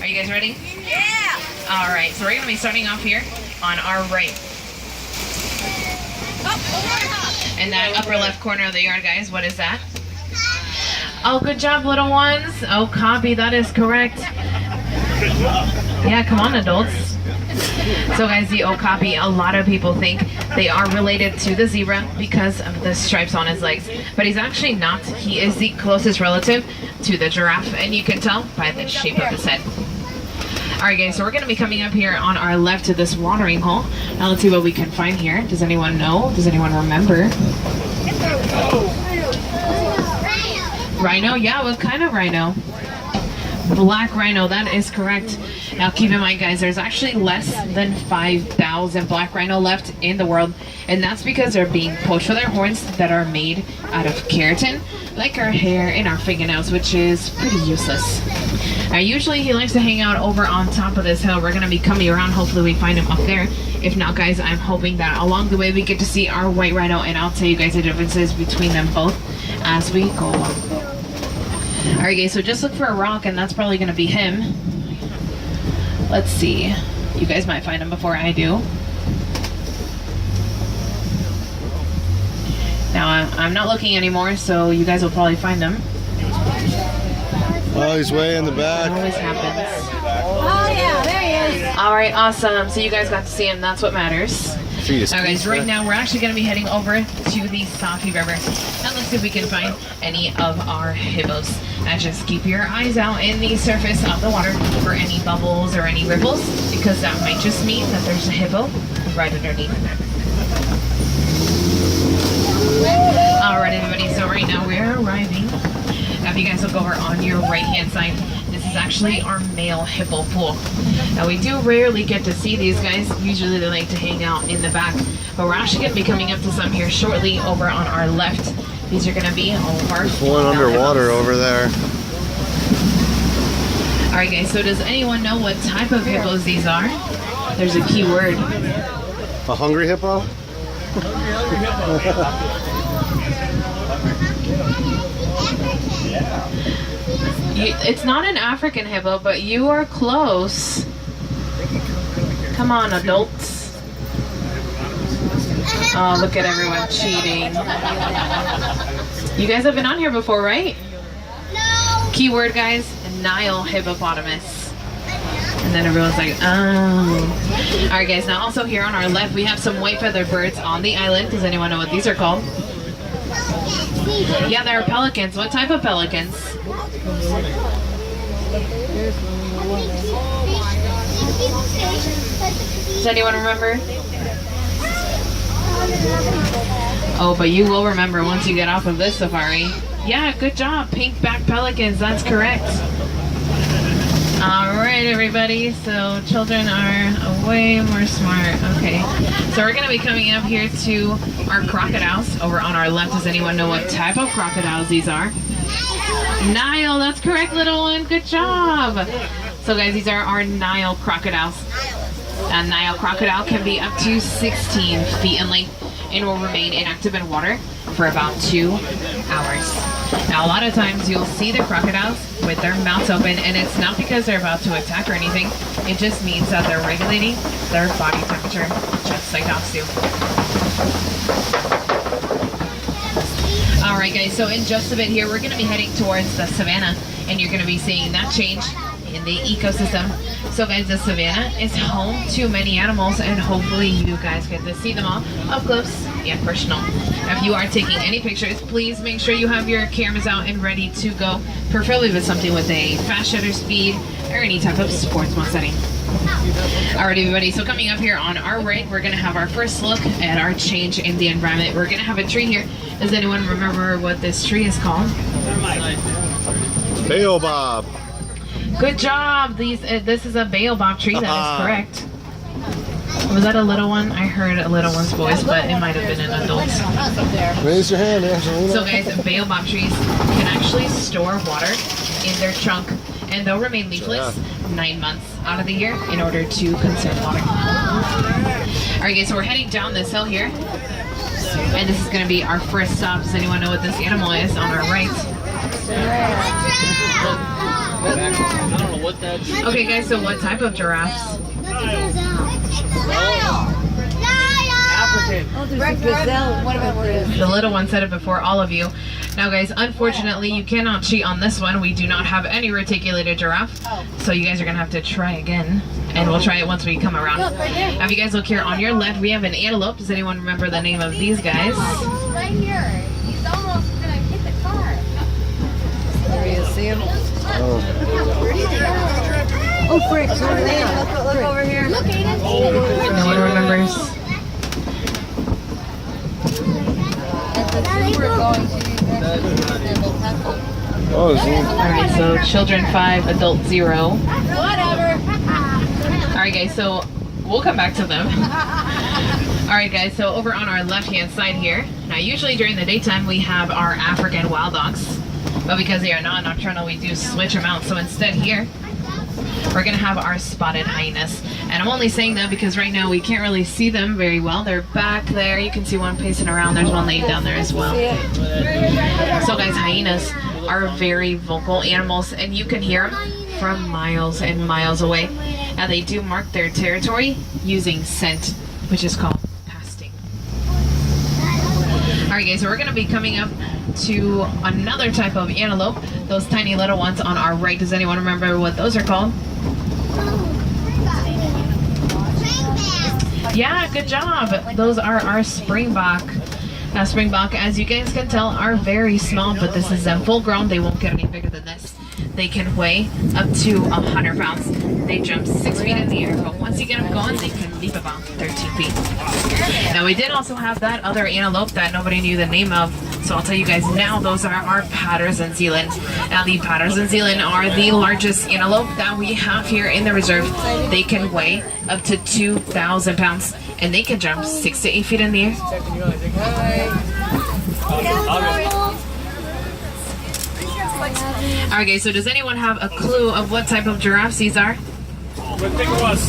Are you guys ready? Yeah! Alright, so we're going to be starting off here on our right. In that upper left corner of the yard, guys, what is that? Oh, good job, little ones. Oh, copy, that is correct. Yeah, come on, adults. So guys, the okapi, a lot of people think they are related to the zebra because of the stripes on his legs, but he's actually not. He is the closest relative to the giraffe, and you can tell by the shape of his head. Alright guys, so we're going to be coming up here on our left to this watering hole. Now let's see what we can find here. Does anyone know? Does anyone remember? Rhino? Yeah, what kind of rhino? Black rhino, that is correct. Now keep in mind guys, there's actually less than 5,000 black rhino left in the world, and that's because they're being poached for their horns that are made out of keratin, like our hair and our fingernails, which is pretty useless. Now usually he likes to hang out over on top of this hill. We're going to be coming around, hopefully we find him up there. If not guys, I'm hoping that along the way we get to see our white rhino, and I'll tell you guys the differences between them both as we go on. Alright guys, so just look for a rock, and that's probably going to be him. Let's see. You guys might find him before I do. Now, I'm not looking anymore, so you guys will probably find him. Oh, he's way in the back. It always happens. Oh yeah, there he is. Alright, awesome. So you guys got to see him. That's what matters. Alright guys, right now we're actually going to be heading over to the Safi River. Now let's see if we can find any of our hippos. Now just keep your eyes out in the surface of the water for any bubbles or any ripples, because that might just mean that there's a hippo right underneath. Alright everybody, so right now we're arriving. Now if you guys look over on your right hand side, this is actually our male hippo pool. Now we do rarely get to see these guys. Usually they like to hang out in the back, but we're actually going to be coming up to some here shortly over on our left. These are going to be all of our one underwater over there. Alright guys, so does anyone know what type of hippos these are? There's a key word. A hungry hippo? It's not an African hippo, but you are close. Come on, adults. Oh, look at everyone cheating. You guys have been on here before, right? No. Keyword, guys, Nile hippopotamus. And then everyone's like, oh. Alright guys, now also here on our left, we have some white feathered birds on the island. Does anyone know what these are called? Yeah, they're pelicans. What type of pelicans? Does anyone remember? Oh, but you will remember once you get off of this safari. Yeah, good job. Pink-backed pelicans, that's correct. Alright everybody, so children are way more smart. Okay, so we're going to be coming up here to our crocodiles over on our left. Does anyone know what type of crocodiles these are? Nile, that's correct, little one. Good job. So guys, these are our Nile crocodiles. A Nile crocodile can be up to 16 feet in length and will remain inactive in water for about 2 hours. Now a lot of times you'll see the crocodiles with their mouths open, and it's not because they're about to attack or anything. It just means that they're regulating their body temperature, just like dogs do. Alright guys, so in just a bit here we're going to be heading towards the savannah, and you're going to be seeing that change in the ecosystem. So guys, the savannah is home to many animals, and hopefully you guys get to see them all up close and personal. Now, if you are taking any pictures, please make sure you have your cameras out and ready to go, preferably with something with a fast shutter speed or any type of sports mode setting. Alright everybody, so coming up here on our right, we're going to have our first look at our change in the environment. We're going to have a tree here. Does anyone remember what this tree is called? Baobab. Good job. This is a baobab tree. That is correct. Was that a little one? I heard a little one's voice, but it might have been an adult. Raise your hand, Angelina. So guys, baobab trees can actually store water in their trunk, and they'll remain leafless 9 months out of the year in order to conserve water. Alright guys, so we're heading down this hill here, and this is going to be our first stop. Does anyone know what this animal is on our right? Okay, guys, so what type of giraffes? The little one said it before all of you. Now, guys, unfortunately, you cannot cheat on this one. We do not have any reticulated giraffe, so you guys are gonna have to try again, and we'll try it once we come around. Now, if you guys look here on your left, we have an antelope. Does anyone remember the name of these guys? Right here. He's almost gonna hit the car. There he is, see him? Oh, frick. Look over here. Look, Aiden. No one remembers. Oh, is he? Alright, so children 5, adult 0. Whatever. Alright, guys, so we'll come back to them. Alright, guys, so over on our left-hand side here, now usually during the daytime we have our African wild dogs, but because they are not nocturnal, we do switch them out. So instead here, we're gonna have our spotted hyenas. And I'm only saying that because right now we can't really see them very well. They're back there. You can see one pacing around. There's one laying down there as well. So guys, hyenas are very vocal animals, and you can hear them from miles and miles away. And they do mark their territory using scent, which is called pasting. Alright guys, so we're gonna be coming up to another type of antelope, those tiny little ones on our right. Does anyone remember what those are called? Yeah, good job. Those are our springbok. Now springbok, as you guys can tell, are very small, but this is them full grown. They won't get any bigger than this. They can weigh up to 100 pounds. They jump 6 feet in the air, but once you get them going, they can leap about 13 feet. Now we did also have that other antelope that nobody knew the name of, so I'll tell you guys now. Those are our Patterson Zealand. Now the Patterson Zealand are the largest antelope that we have here in the reserve. They can weigh up to 2,000 pounds, and they can jump 6 to 8 feet in the air. Alright guys, so does anyone have a clue of what type of giraffes these are? What kind of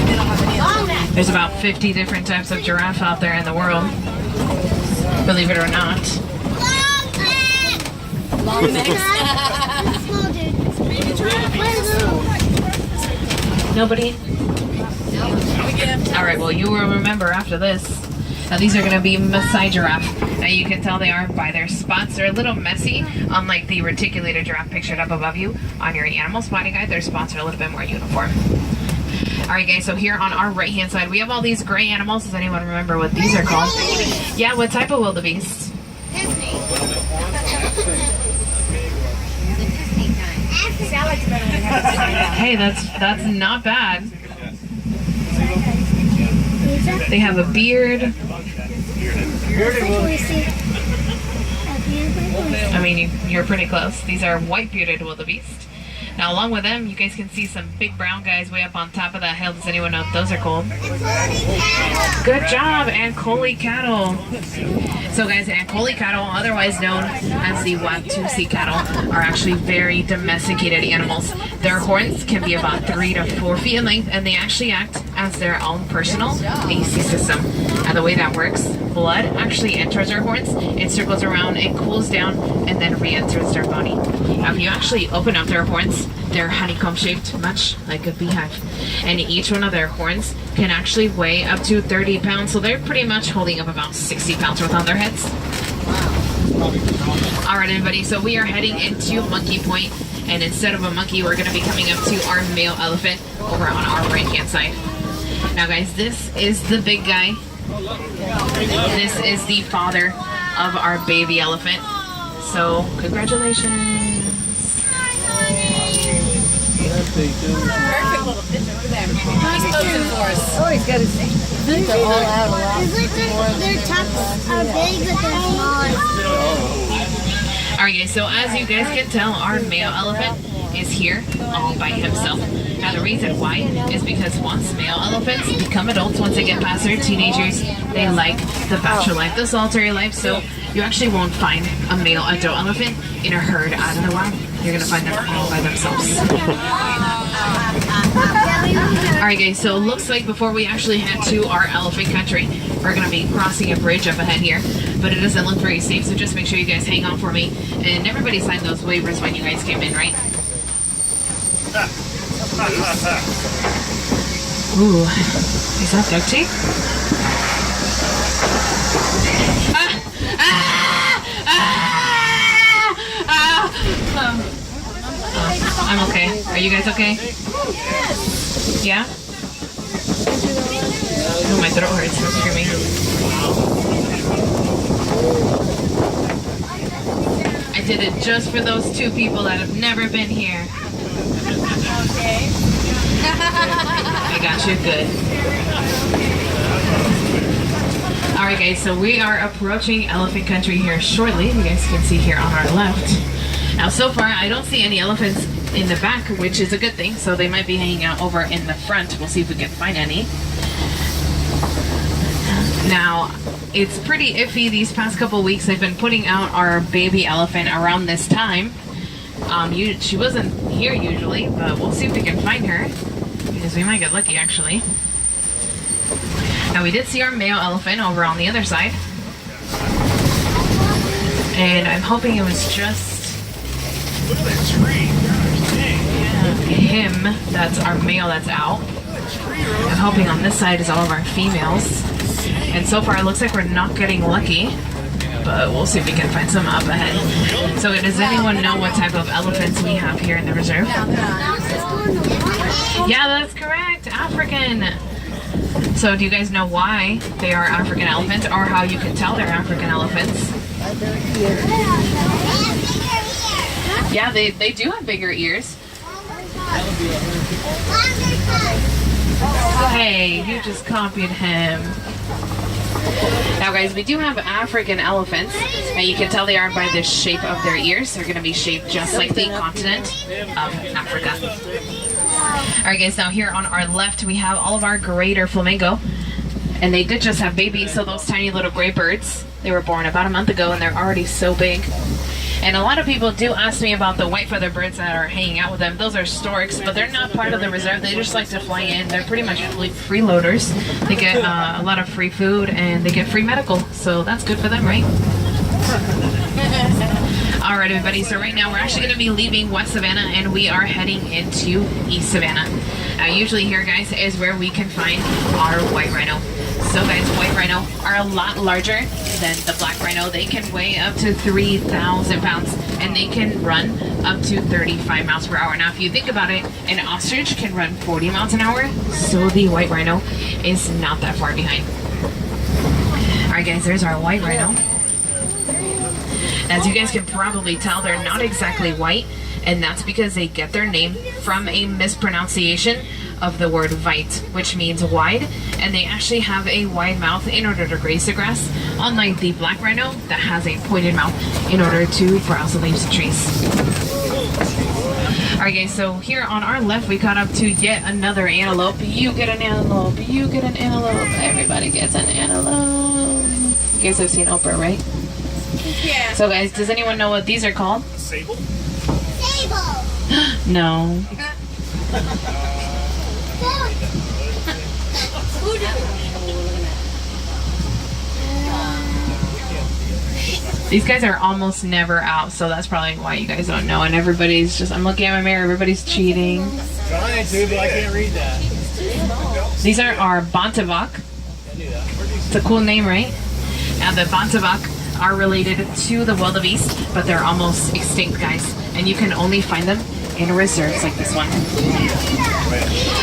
animals are there? There's about 50 different types of giraffe out there in the world, believe it or not. Nobody? Alright, well you will remember after this. Now these are going to be Maasai giraffe. Now you can tell they are by their spots. They're a little messy, unlike the reticulated giraffe pictured up above you on your animal spotting guide. Their spots are a little bit more uniform. Alright guys, so here on our right hand side we have all these gray animals. Does anyone remember what these are called? Yeah, what type of wildebeest? Hey, that's not bad. They have a beard. I mean, you're pretty close. These are white-bearded wildebeest. Now, along with them, you guys can see some big brown guys way up on top of that hill. Does anyone know what those are called? Good job, Ankole cattle. So guys, Ankole cattle, otherwise known as the Watusi cattle, are actually very domesticated animals. Their horns can be about 3 to 4 feet in length, and they actually act as their own personal AC system. And the way that works, blood actually enters their horns, it circles around, it cools down, and then re-enters their body. Now, if you actually open up their horns, they're honeycomb shaped, much like a beehive. And each one of their horns can actually weigh up to 30 pounds, so they're pretty much holding up about 60 pounds worth on their heads. Alright everybody, so we are heading into Monkey Point, and instead of a monkey, we're going to be coming up to our male elephant over on our right hand side. Now guys, this is the big guy. This is the father of our baby elephant. So, congratulations. Perfect little picture. Look at that. Who's posing for us? Oh, he's got his feet all out a lot. Their tops are big, but they're small. Alright guys, so as you guys can tell, our male elephant is here all by himself. Now the reason why is because once male elephants become adults, once they get past their teenagers, they like the bachelor life, the solitary life, so you actually won't find a male adult elephant in a herd out in the wild. you're gonna find them hanging by themselves. Alright guys, so it looks like before we actually head to our elephant country, we're gonna be crossing a bridge up ahead here, but it doesn't look very safe, so just make sure you guys hang on for me. And everybody signed those waivers when you guys came in, right? Ooh, is that duct tape? I'm okay. Are you guys okay? Yes. Yeah? Oh, my throat hurts from screaming. I did it just for those 2 people that have never been here. Okay. I got you good. Alright guys, so we are approaching elephant country here shortly. You guys can see here on our left. Now so far I don't see any elephants in the back, which is a good thing, so they might be hanging out over in the front. We'll see if we can find any. Now it's pretty iffy these past couple weeks. I've been putting out our baby elephant around this time. She wasn't here usually, but we'll see if we can find her, because we might get lucky actually. Now we did see our male elephant over on the other side, and I'm hoping it was just him that's our male that's out. I'm hoping on this side is all of our females, and so far it looks like we're not getting lucky, but we'll see if we can find some up ahead. So does anyone know what type of elephants we have here in the reserve? Yeah, that's correct, African. So do you guys know why they are African elephants, or how you can tell they're African elephants? Yeah, they do have bigger ears. Hey, you just copied him. Now guys, we do have African elephants, and you can tell they are by the shape of their ears. They're going to be shaped just like the continent of Africa. Alright guys, now here on our left we have all of our greater flamingo, and they did just have babies, so those tiny little gray birds, they were born about a month ago and they're already so big. And a lot of people do ask me about the white feather birds that are hanging out with them. Those are storks, but they're not part of the reserve. They just like to fly in. They're pretty much freeloaders. They get a lot of free food and they get free medical, so that's good for them, right? Alright everybody, so right now we're actually going to be leaving West Savannah and we are heading into East Savannah. Now usually here guys is where we can find our white rhino. So guys, white rhino are a lot larger than the black rhino. They can weigh up to 3,000 pounds and they can run up to 35 miles per hour. Now if you think about it, an ostrich can run 40 miles an hour, so the white rhino is not that far behind. Alright guys, there's our white rhino. As you guys can probably tell, they're not exactly white, and that's because they get their name from a mispronunciation of the word "vite," which means wide, and they actually have a wide mouth in order to graze the grass, unlike the black rhino that has a pointed mouth in order to browse the leaves of trees. Alright guys, so here on our left we caught up to yet another antelope. You get an antelope, you get an antelope, everybody gets an antelope. You guys have seen Oprah, right? Yeah. So guys, does anyone know what these are called? Sable? Sable. No. These guys are almost never out, so that's probably why you guys don't know. And everybody's just, I'm looking at my mirror, everybody's cheating. Trying to, but I can't read that. These are our Bontevok. It's a cool name, right? Now the Bontevok are related to the wildebeest, but they're almost extinct, guys. And you can only find them in reserves like this one.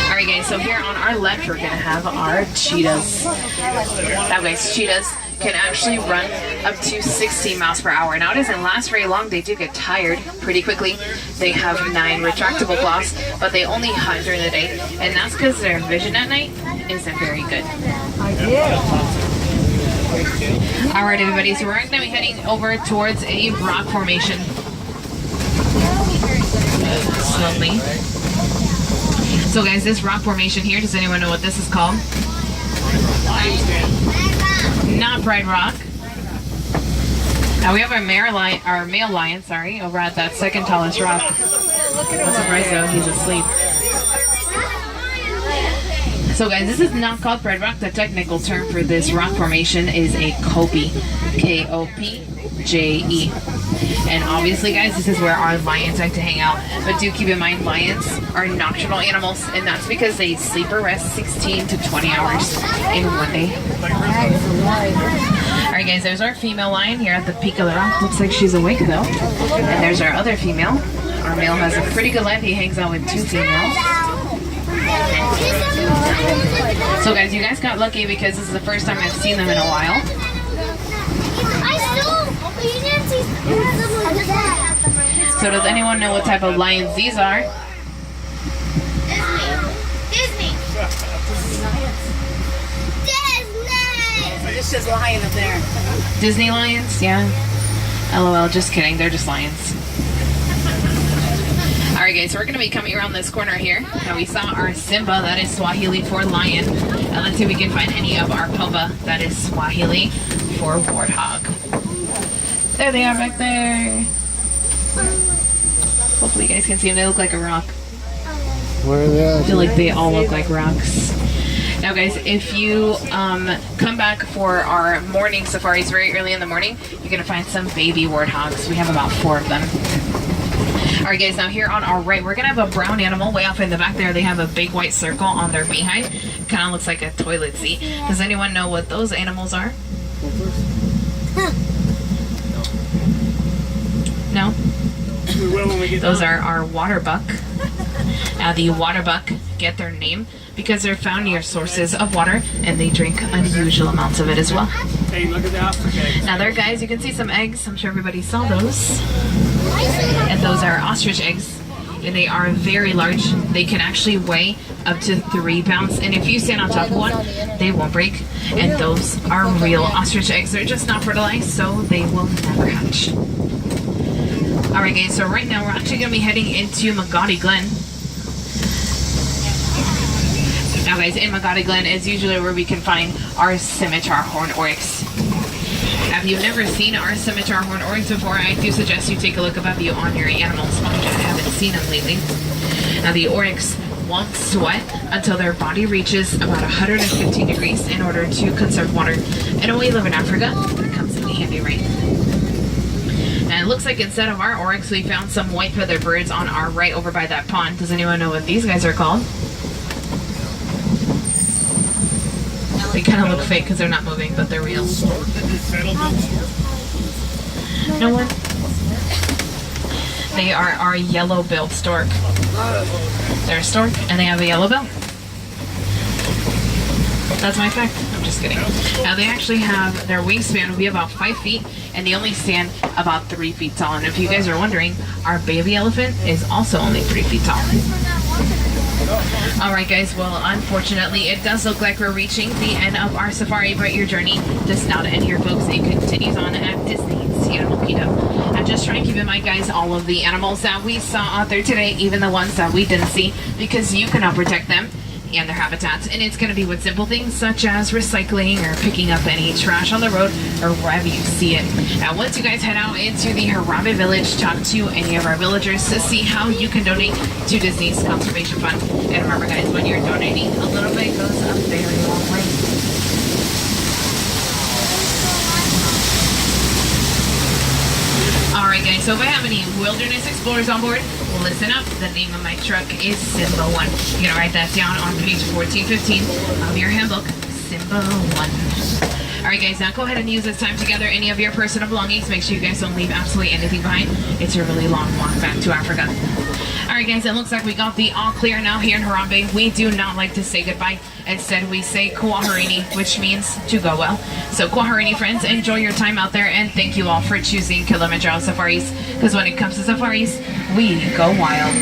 Alright guys, so here on our left we're gonna have our cheetahs. Now guys, cheetahs can actually run up to 60 miles per hour. Now it doesn't last very long, they do get tired pretty quickly. They have 9 retractable claws, but they only hunt during the day, and that's because their vision at night isn't very good. Alright everybody, so we're going to be heading over towards a rock formation. Slowly. So guys, this rock formation here, does anyone know what this is called? Not Pride Rock. Now we have our male lion, sorry, over at that second tallest rock. I'm surprised though, he's asleep. So guys, this is not called Red Rock. The technical term for this rock formation is a kopje. Kopje. And obviously guys, this is where our lions like to hang out. But do keep in mind, lions are nocturnal animals, and that's because they sleep or rest 16 to 20 hours in one day. Alright guys, there's our female lion here at the peak of the rock. Looks like she's awake though. And there's our other female. Our male has a pretty good life. He hangs out with 2 females. So guys, you guys got lucky because this is the first time I've seen them in a while. So does anyone know what type of lions these are? Disney. It says lion up there. Disney lions? Yeah. LOL, just kidding. They're just lions. Alright guys, so we're going to be coming around this corner here. Now we saw our Simba, that is Swahili for lion. And let's see if we can find any of our Pumba, that is Swahili for warthog. There they are back there. Hopefully you guys can see them. They look like a rock. Where are they at? I feel like they all look like rocks. Now guys, if you come back for our morning safaris very early in the morning, you're going to find some baby warthogs. We have about 4 of them. Alright guys, now here on our right, we're going to have a brown animal way off in the back there. They have a big white circle on their behind. Kind of looks like a toilet seat. Does anyone know what those animals are? No? We will when we get Those are our water buck. Now the water buck get their name because they're found near sources of water and they drink unusual amounts of it as well. Hey, look at the Africa eggs. Now there guys, you can see some eggs. I'm sure everybody saw those. And those are ostrich eggs. And they are very large. They can actually weigh up to 3 pounds. And if you stand on top of one, they won't break. And those are real ostrich eggs. They're just not fertilized, so they will never hatch. Alright guys, so right now we're actually going to be heading into Magadi Glen. Now guys, in Magadi Glen is usually where we can find our scimitar horn oryx. If you've never seen our scimitar horn oryx before, I do suggest you take a look about the on your animal sponge. I haven't seen them lately. Now the oryx won't sweat until their body reaches about 115 degrees in order to conserve water. And when we live in Africa, that comes in handy, right? And it looks like instead of our oryx, we found some white feathered birds on our right over by that pond. Does anyone know what these guys are called? They kind of look fake because they're not moving, but they're real. No one? They are our yellow-billed stork. They're a stork, and they have a yellow bill. That's my fact. I'm just kidding. Now they actually have, their wingspan will be about 5 feet, and they only stand about 3 feet tall. And if you guys are wondering, our baby elephant is also only 3 feet tall. Alright guys, well unfortunately it does look like we're reaching the end of our safari, but your journey does not end here folks. It continues on at Disney's Seattle Kingdom. And just try and keep in mind guys, all of the animals that we saw out there today, even the ones that we didn't see, because you cannot protect them and their habitats. And it's going to be with simple things such as recycling or picking up any trash on the road or wherever you see it. Now once you guys head out into the Harambe village, talk to any of our villagers to see how you can donate to Disney's Conservation Fund. And remember guys, when you're donating, a little bit goes a very long way. Alright guys, so if I have any wilderness explorers on board, listen up. The name of my truck is Simba 1. You can write that down on page 1415 of your handbook, Simba 1. Alright guys, now go ahead and use this time to gather any of your personal belongings. Make sure you guys don't leave absolutely anything behind. It's a really long walk back to Africa. Alright guys, it looks like we got the all clear now here in Harambe. We do not like to say goodbye. Instead, we say Kwaherini, which means to go well. So Kwaherini friends, enjoy your time out there, and thank you all for choosing Kilimanjaro Safaris, because when it comes to safaris, we go wild.